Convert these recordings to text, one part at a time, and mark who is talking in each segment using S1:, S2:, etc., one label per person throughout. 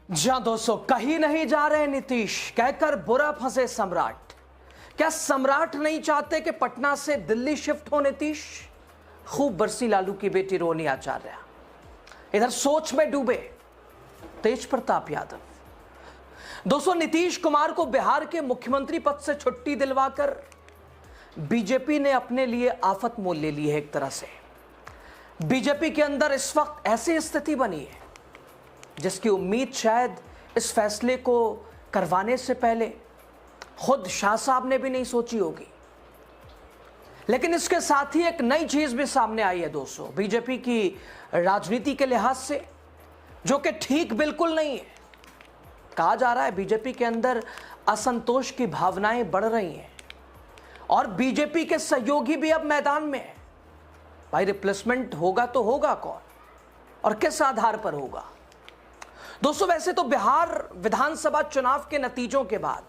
S1: जहां दोस्तों कहीं नहीं जा रहे नीतीश, कहकर बुरा फंसे सम्राट। क्या सम्राट नहीं चाहते कि पटना से दिल्ली शिफ्ट हो नीतीश? खूब बरसी लालू की बेटी रोनी आचार्य, इधर सोच में डूबे तेज प्रताप यादव। दोस्तों नीतीश कुमार को बिहार के मुख्यमंत्री पद से छुट्टी दिलवाकर बीजेपी ने अपने लिए आफत मोल ले ली है। एक तरह से बीजेपी के अंदर इस वक्त ऐसी स्थिति बनी है जिसकी उम्मीद शायद इस फैसले को करवाने से पहले खुद शाह साहब ने भी नहीं सोची होगी। लेकिन इसके साथ ही एक नई चीज भी सामने आई है दोस्तों, बीजेपी की राजनीति के लिहाज से, जो कि ठीक बिल्कुल नहीं है। कहा जा रहा है बीजेपी के अंदर असंतोष की भावनाएं बढ़ रही हैं और बीजेपी के सहयोगी भी अब मैदान में है। भाई रिप्लेसमेंट होगा तो होगा कौन और किस आधार पर होगा? दोस्तों वैसे तो बिहार विधानसभा चुनाव के नतीजों के बाद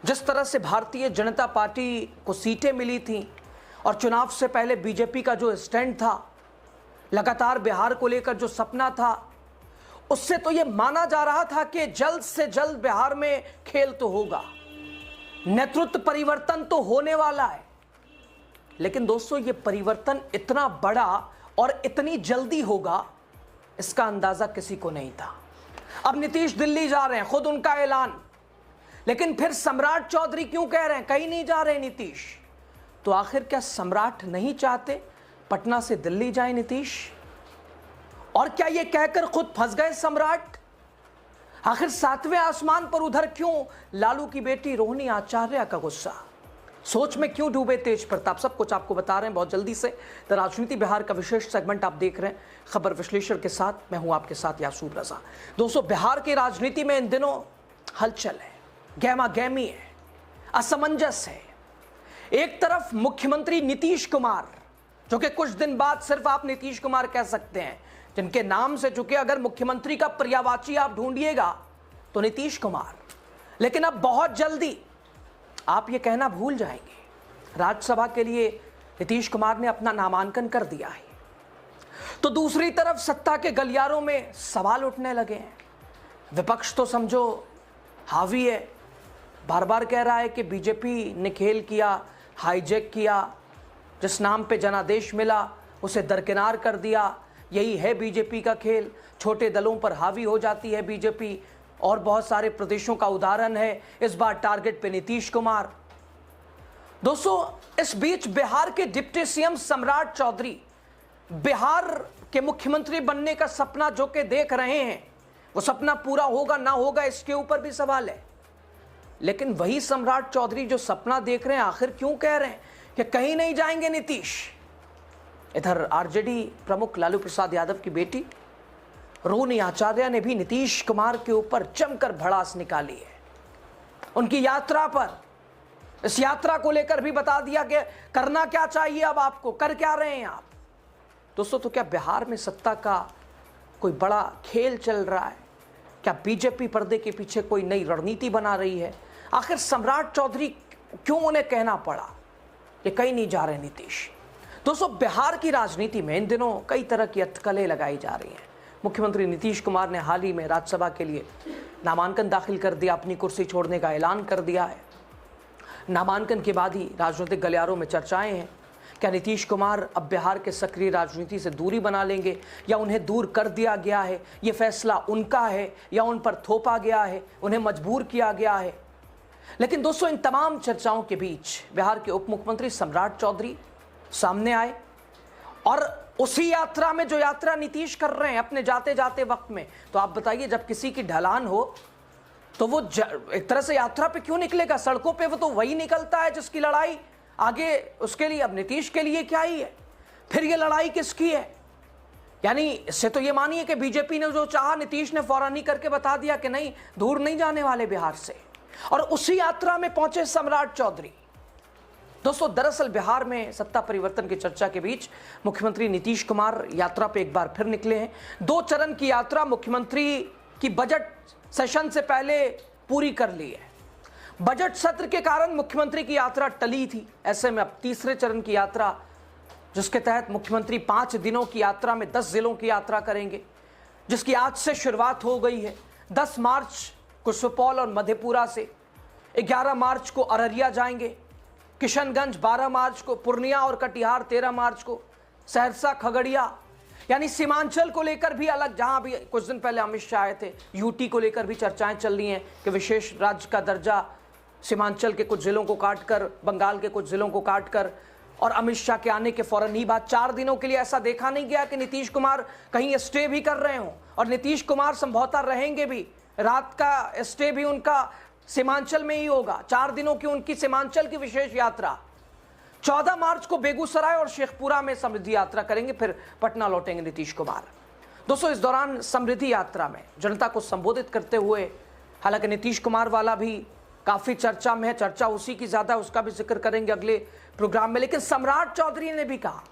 S1: जिस तरह से भारतीय जनता पार्टी को सीटें मिली थीं और चुनाव से पहले बीजेपी का जो स्टैंड था, लगातार बिहार को लेकर जो सपना था, उससे तो यह माना जा रहा था कि जल्द से जल्द बिहार में खेल तो होगा, नेतृत्व परिवर्तन तो होने वाला है। लेकिन दोस्तों ये परिवर्तन इतना बड़ा और इतनी जल्दी होगा, इसका अंदाजा किसी को नहीं था। अब नीतीश दिल्ली जा रहे हैं, खुद उनका ऐलान। लेकिन फिर सम्राट चौधरी क्यों कह रहे हैं कहीं नहीं जा रहे नीतीश? तो आखिर क्या सम्राट नहीं चाहते पटना से दिल्ली जाए नीतीश? और क्या यह कहकर खुद फंस गए सम्राट? आखिर सातवें आसमान पर उधर क्यों लालू की बेटी रोहिणी आचार्य का गुस्सा? सोच में क्यों डूबे तेज प्रताप? सब कुछ आपको बता रहे हैं बहुत जल्दी से। द राजनीति बिहार का विशेष सेगमेंट आप देख रहे हैं खबर विश्लेषण के साथ। मैं हूं आपके साथ यासूब रजा। दोस्तों बिहार की राजनीति में इन दिनों हलचल है, गहमा गहमी है, असमंजस है। एक तरफ मुख्यमंत्री नीतीश कुमार, जो कि कुछ दिन बाद सिर्फ आप नीतीश कुमार कह सकते हैं, जिनके नाम से चूंकि अगर मुख्यमंत्री का पर्यायवाची आप ढूंढिएगा तो नीतीश कुमार। लेकिन अब बहुत जल्दी आप ये कहना भूल जाएंगे, राज्यसभा के लिए नीतीश कुमार ने अपना नामांकन कर दिया है। तो दूसरी तरफ सत्ता के गलियारों में सवाल उठने लगे हैं। विपक्ष तो समझो हावी है, बार बार कह रहा है कि बीजेपी ने खेल किया, हाईजैक किया, जिस नाम पे जनादेश मिला उसे दरकिनार कर दिया। यही है बीजेपी का खेल, छोटे दलों पर हावी हो जाती है बीजेपी। और बहुत सारे प्रदेशों का उदाहरण है, इस बार टारगेट पे नीतीश कुमार। दोस्तों इस बीच बिहार के डिप्टी सीएम सम्राट चौधरी बिहार के मुख्यमंत्री बनने का सपना जो कि देख रहे हैं, वो सपना पूरा होगा ना होगा इसके ऊपर भी सवाल है। लेकिन वही सम्राट चौधरी जो सपना देख रहे हैं, आखिर क्यों कह रहे हैं कि कहीं नहीं जाएंगे नीतीश? इधर आरजेडी प्रमुख लालू प्रसाद यादव की बेटी रोहिणी आचार्य ने भी नीतीश कुमार के ऊपर जमकर भड़ास निकाली है। उनकी यात्रा पर, इस यात्रा को लेकर भी बता दिया कि करना क्या चाहिए, अब आपको कर क्या रहे हैं आप। दोस्तों तो क्या बिहार में सत्ता का कोई बड़ा खेल चल रहा है? क्या बीजेपी पर्दे के पीछे कोई नई रणनीति बना रही है? आखिर सम्राट चौधरी क्यों उन्हें कहना पड़ा कि कहीं नहीं जा रहे नीतीश? दोस्तों बिहार की राजनीति में इन दिनों कई तरह की अटकलें लगाई जा रही हैं। मुख्यमंत्री नीतीश कुमार ने हाल ही में राज्यसभा के लिए नामांकन दाखिल कर दिया, अपनी कुर्सी छोड़ने का ऐलान कर दिया है। नामांकन के बाद ही राजनीतिक गलियारों में चर्चाएं हैं, क्या नीतीश कुमार अब बिहार के सक्रिय राजनीति से दूरी बना लेंगे या उन्हें दूर कर दिया गया है? ये फैसला उनका है या उन पर थोपा गया है, उन्हें मजबूर किया गया है? लेकिन दोस्तों इन तमाम चर्चाओं के बीच बिहार के उप मुख्यमंत्री सम्राट चौधरी सामने आए और उसी यात्रा में, जो यात्रा नीतीश कर रहे हैं अपने जाते जाते वक्त में, तो आप बताइए जब किसी की ढलान हो तो वो एक तरह से यात्रा पे क्यों निकलेगा? सड़कों पे वो तो वही निकलता है जिसकी लड़ाई आगे उसके लिए। अब नीतीश के लिए क्या ही है, फिर ये लड़ाई किसकी है? यानी इससे तो ये मानिए कि बीजेपी ने जो चाहा नीतीश ने फौरन ही करके बता दिया कि नहीं, दूर नहीं जाने वाले बिहार से। और उसी यात्रा में पहुंचे सम्राट चौधरी। दोस्तों दरअसल बिहार में सत्ता परिवर्तन की चर्चा के बीच मुख्यमंत्री नीतीश कुमार यात्रा पे एक बार फिर निकले हैं। 2 चरण की यात्रा मुख्यमंत्री की बजट सेशन से पहले पूरी कर ली है। बजट सत्र के कारण मुख्यमंत्री की यात्रा टली थी। ऐसे में अब तीसरे चरण की यात्रा, जिसके तहत मुख्यमंत्री 5 दिनों की यात्रा में 10 जिलों की यात्रा करेंगे, जिसकी आज से शुरुआत हो गई है। 10 मार्च को सुपौल और मधेपुरा से, 11 मार्च को अररिया जाएंगे, किशनगंज 12 मार्च को, पूर्णिया और कटिहार 13 मार्च को, सहरसा, खगड़िया, यानी सीमांचल को लेकर भी अलग, जहां भी कुछ दिन पहले अमित शाह आए थे, यूटी को लेकर भी चर्चाएं चल रही हैं कि विशेष राज्य का दर्जा सीमांचल के कुछ जिलों को काटकर, बंगाल के कुछ जिलों को काटकर, और अमित शाह के आने के फौरन ही बाद 4 दिनों के लिए ऐसा देखा नहीं गया कि नीतीश कुमार कहीं स्टे भी कर रहे हों, और नीतीश कुमार संभवतः रहेंगे भी, रात का स्टे भी उनका सीमांचल में ही होगा। 4 दिनों की उनकी सीमांचल की विशेष यात्रा। 14 मार्च को बेगूसराय और शेखपुरा में समृद्धि यात्रा करेंगे, फिर पटना लौटेंगे नीतीश कुमार। दोस्तों, इस दौरान समृद्धि यात्रा में जनता को संबोधित करते हुए, हालांकि नीतीश कुमार वाला भी काफी चर्चा में है, चर्चा उसी की ज्यादा, उसका भी जिक्र करेंगे अगले प्रोग्राम में, लेकिन सम्राट चौधरी ने भी कहा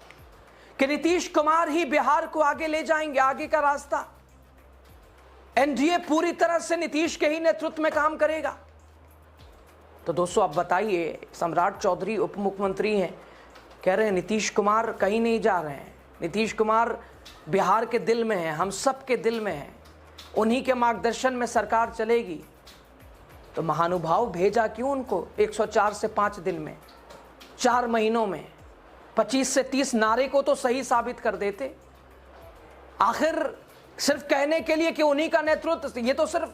S1: कि नीतीश कुमार ही बिहार को आगे ले जाएंगे, आगे का रास्ता। एनडीए पूरी तरह से नीतीश के ही नेतृत्व में काम करेगा। तो दोस्तों, आप बताइए, सम्राट चौधरी उप मुख्यमंत्री हैं, कह रहे हैं नीतीश कुमार कहीं नहीं जा रहे हैं, नीतीश कुमार बिहार के दिल में है, हम सब के दिल में है, उन्हीं के मार्गदर्शन में सरकार चलेगी। तो महानुभाव भेजा क्यों उनको 104 से 5 दिन में, 4 महीनों में 25 से 30 नारे को तो सही साबित कर देते। आखिर सिर्फ कहने के लिए कि उन्हीं का नेतृत्व, ये तो सिर्फ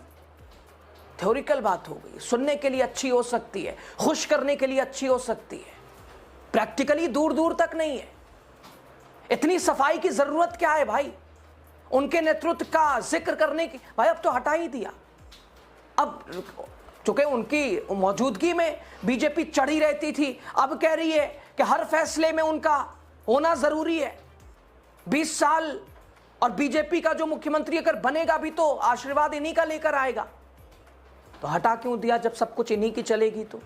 S1: थ्योरिकल बात हो गई, सुनने के लिए अच्छी हो सकती है, खुश करने के लिए अच्छी हो सकती है, प्रैक्टिकली दूर दूर तक नहीं है। इतनी सफाई की जरूरत क्या है भाई, उनके नेतृत्व का जिक्र करने की? भाई अब तो हटा ही दिया, अब चूंकि उनकी मौजूदगी में बीजेपी चढ़ी रहती थी, अब कह रही है कि हर फैसले में उनका होना जरूरी है। 20 साल और बीजेपी का जो मुख्यमंत्री अगर बनेगा भी तो आशीर्वाद इन्हीं का लेकर आएगा, तो हटा क्यों दिया जब सब कुछ इन्हीं की चलेगी? तो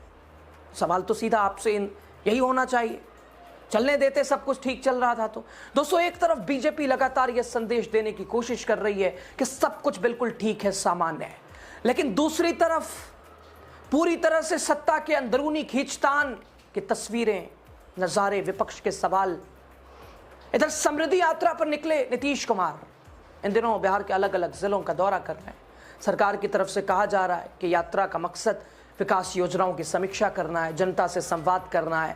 S1: सवाल तो सीधा आपसे यही होना चाहिए, चलने देते, सब कुछ ठीक चल रहा था। तो दोस्तों, एक तरफ बीजेपी लगातार यह संदेश देने की कोशिश कर रही है कि सब कुछ बिल्कुल ठीक है, सामान्य है, लेकिन दूसरी तरफ पूरी तरह से सत्ता के अंदरूनी खींचतान की तस्वीरें, नजारे, विपक्ष के सवाल। इधर समृद्धि यात्रा पर निकले नीतीश कुमार इन दिनों बिहार के अलग अलग जिलों का दौरा कर रहे हैं। सरकार की तरफ से कहा जा रहा है कि यात्रा का मकसद विकास योजनाओं की समीक्षा करना है, जनता से संवाद करना है,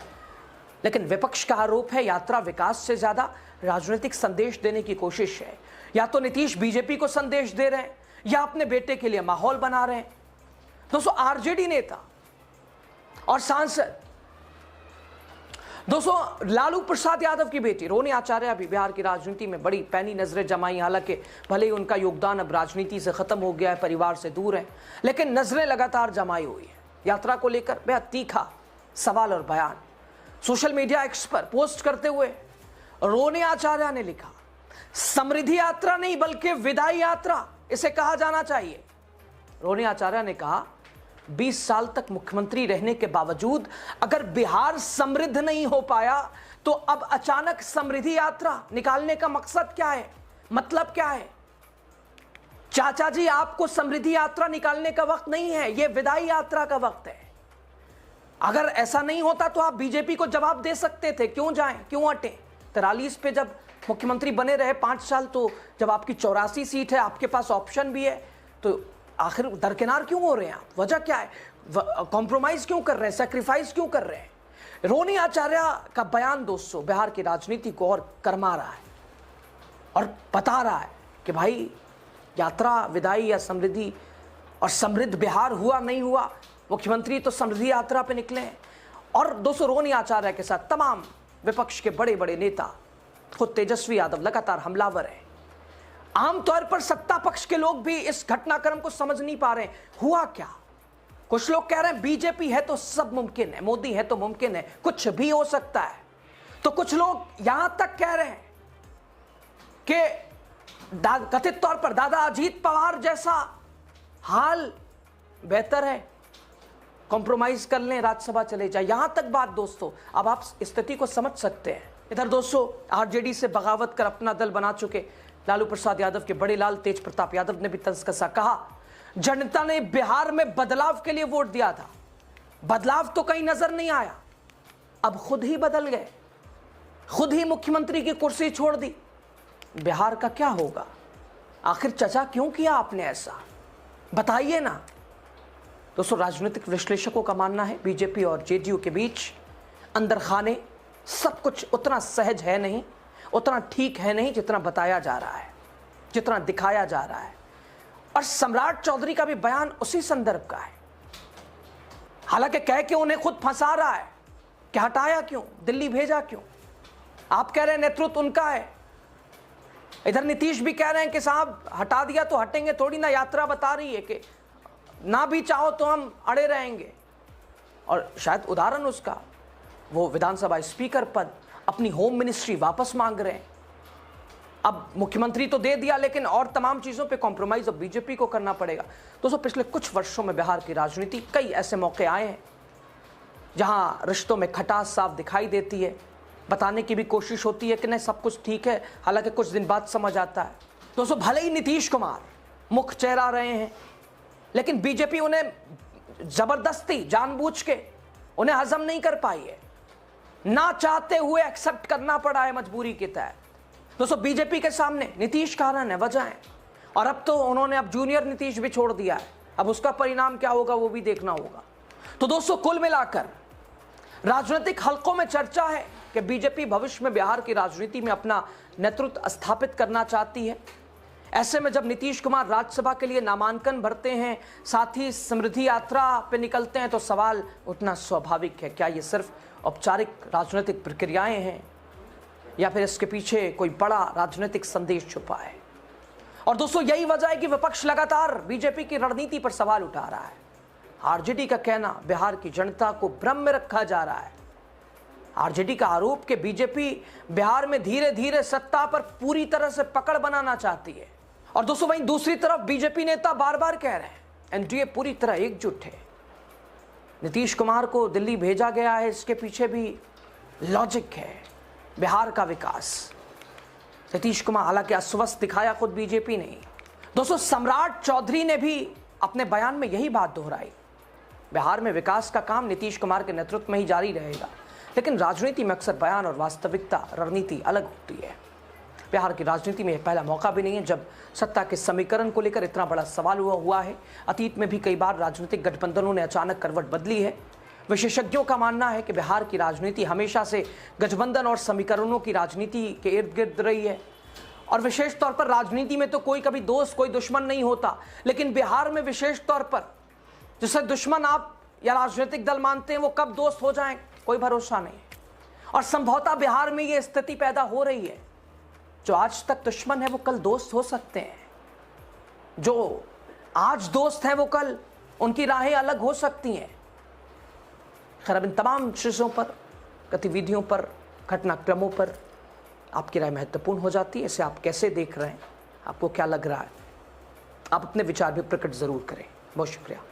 S1: लेकिन विपक्ष का आरोप है यात्रा विकास से ज्यादा राजनीतिक संदेश देने की कोशिश है। या तो नीतीश बीजेपी को संदेश दे रहे हैं या अपने बेटे के लिए माहौल बना रहे हैं। दोस्तों, आरजेडी नेता और सांसद, दोस्तों लालू प्रसाद यादव की बेटी रोनी आचार्य भी बिहार की राजनीति में बड़ी पैनी नजरें जमाई। हालांकि भले ही उनका योगदान अब राजनीति से खत्म हो गया है, परिवार से दूर है, लेकिन नजरें लगातार जमाई हुई है। यात्रा को लेकर बेहद तीखा सवाल और बयान सोशल मीडिया एक्स पर पोस्ट करते हुए रोनी आचार्य ने लिखा, समृद्धि यात्रा नहीं बल्कि विदाई यात्रा इसे कहा जाना चाहिए। रोनी आचार्य ने कहा, 20 साल तक मुख्यमंत्री रहने के बावजूद अगर बिहार समृद्ध नहीं हो पाया तो अब अचानक समृद्धि यात्रा निकालने का मकसद क्या है, मतलब क्या है? चाचा जी, आपको समृद्धि यात्रा निकालने का वक्त नहीं है, यह विदाई यात्रा का वक्त है। अगर ऐसा नहीं होता तो आप बीजेपी को जवाब दे सकते थे, क्यों जाएं, क्यों हटें? 43 पे जब मुख्यमंत्री बने रहे 5 साल, तो जब आपकी 84 सीट है, आपके पास ऑप्शन भी है, तो आखिर दरकिनार क्यों हो रहे हैं आप? वजह क्या है? कॉम्प्रोमाइज क्यों कर रहे हैं, सेक्रीफाइस क्यों कर रहे हैं? रोनी आचार्य का बयान दोस्तों बिहार की राजनीति को और गरमा रहा है और बता रहा है कि भाई यात्रा विदाई या समृद्धि, और समृद्ध बिहार हुआ नहीं हुआ, मुख्यमंत्री तो समृद्धि यात्रा पे निकले हैं। और दोस्तों, रोनी आचार्य के साथ तमाम विपक्ष के बड़े बड़े नेता, खुद तेजस्वी यादव लगातार हमलावर है। आमतौर पर सत्ता पक्ष के लोग भी इस घटनाक्रम को समझ नहीं पा रहे हैं, हुआ क्या? कुछ लोग कह रहे हैं बीजेपी है तो सब मुमकिन है, मोदी है तो मुमकिन है, कुछ भी हो सकता है। तो कुछ लोग यहां तक कह रहे हैं कि कथित तौर पर दादा अजीत पवार जैसा हाल बेहतर है, कॉम्प्रोमाइज कर लें, राज्यसभा चले जाए, यहां तक बात। दोस्तों, अब आप स्थिति को समझ सकते हैं। इधर दोस्तों, आरजेडी से बगावत कर अपना दल बना चुके लालू प्रसाद यादव के बड़े लाल तेज प्रताप यादव ने भी तंज कसा, कहा जनता ने बिहार में बदलाव के लिए वोट दिया था, बदलाव तो कहीं नजर नहीं आया, अब खुद ही बदल गए, खुद ही मुख्यमंत्री की कुर्सी छोड़ दी, बिहार का क्या होगा? आखिर चचा क्यों किया आपने ऐसा? बताइए ना। दोस्तों, राजनीतिक विश्लेषकों का मानना है बीजेपी और जेडीयू के बीच अंदर खाने सब कुछ उतना सहज है नहीं, उतना ठीक है नहीं जितना बताया जा रहा है, जितना दिखाया जा रहा है। और सम्राट चौधरी का भी बयान उसी संदर्भ का है। हालांकि कह के उन्हें खुद फंसा रहा है कि हटाया क्यों, दिल्ली भेजा क्यों। आप कह रहे हैं नेतृत्व उनका है, इधर नीतीश भी कह रहे हैं कि साहब हटा दिया तो हटेंगे थोड़ी ना। यात्रा बता रही है कि ना भी चाहो तो हम अड़े रहेंगे। और शायद उदाहरण उसका, वो विधानसभा स्पीकर पद, अपनी होम मिनिस्ट्री वापस मांग रहे हैं। अब मुख्यमंत्री तो दे दिया, लेकिन और तमाम चीज़ों पे कॉम्प्रोमाइज अब बीजेपी को करना पड़ेगा। दोस्तों, पिछले कुछ वर्षों में बिहार की राजनीति कई ऐसे मौके आए हैं जहां रिश्तों में खटास साफ दिखाई देती है, बताने की भी कोशिश होती है कि नहीं सब कुछ ठीक है, हालांकि कुछ दिन बाद समझ आता है। दोस्तों, भले ही नीतीश कुमार मुख्य चेहरा रहे हैं, लेकिन बीजेपी उन्हें जबरदस्ती जानबूझ के उन्हें हजम नहीं कर पाई है, ना चाहते हुए एक्सेप्ट करना पड़ा है मजबूरी के तहत। दोस्तों, बीजेपी के सामने नीतीश कारण है, वजह है। और अब तो उन्होंने अब जूनियर नीतीश भी छोड़ दिया है, अब उसका परिणाम क्या होगा वो भी देखना होगा। तो दोस्तों, कुल मिलाकर राजनीतिक हलकों में चर्चा है कि बीजेपी भविष्य में बिहार की राजनीति में अपना नेतृत्व स्थापित करना चाहती है। ऐसे में जब नीतीश कुमार राज्यसभा के लिए नामांकन भरते हैं, साथ ही समृद्धि यात्रा पे निकलते हैं, तो सवाल उठना स्वाभाविक है, क्या ये सिर्फ औपचारिक राजनीतिक प्रक्रियाएं हैं या फिर इसके पीछे कोई बड़ा राजनीतिक संदेश छुपा है। और दोस्तों, यही वजह है कि विपक्ष लगातार बीजेपी की रणनीति पर सवाल उठा रहा है। आरजेडी का कहना बिहार की जनता को भ्रम में रखा जा रहा है। आरजेडी का आरोप कि बीजेपी बिहार में धीरे धीरे सत्ता पर पूरी तरह से पकड़ बनाना चाहती है। और दोस्तों, वहीं दूसरी तरफ बीजेपी नेता बार बार कह रहे हैं एनडीए पूरी तरह एकजुट है। नीतीश कुमार को दिल्ली भेजा गया है, इसके पीछे भी लॉजिक है, बिहार का विकास। नीतीश कुमार हालांकि अस्वस्थ दिखाया खुद बीजेपी ने। दोस्तों, सम्राट चौधरी ने भी अपने बयान में यही बात दोहराई, बिहार में विकास का काम नीतीश कुमार के नेतृत्व में ही जारी रहेगा। लेकिन राजनीति में अक्सर बयान और वास्तविकता, रणनीति अलग होती है। बिहार की राजनीति में यह पहला मौका भी नहीं है जब सत्ता के समीकरण को लेकर इतना बड़ा सवाल हुआ है। अतीत में भी कई बार राजनीतिक गठबंधनों ने अचानक करवट बदली है। विशेषज्ञों का मानना है कि बिहार की राजनीति हमेशा से गठबंधन और समीकरणों की राजनीति के इर्द गिर्द रही है। और विशेष तौर पर राजनीति में तो कोई कभी दोस्त कोई दुश्मन नहीं होता, लेकिन बिहार में विशेष तौर पर जिसे दुश्मन आप या राजनीतिक दल मानते हैं वो कब दोस्त हो जाएं कोई भरोसा नहीं। और संभवतः बिहार में ये स्थिति पैदा हो रही है, जो आज तक दुश्मन है वो कल दोस्त हो सकते हैं, जो आज दोस्त हैं वो कल उनकी राहें अलग हो सकती हैं। खैर, अब इन तमाम चीज़ों पर, गतिविधियों पर, घटनाक्रमों पर आपकी राय महत्वपूर्ण हो जाती है। इसे आप कैसे देख रहे हैं, आपको क्या लग रहा है, आप अपने विचार भी प्रकट जरूर करें। बहुत शुक्रिया।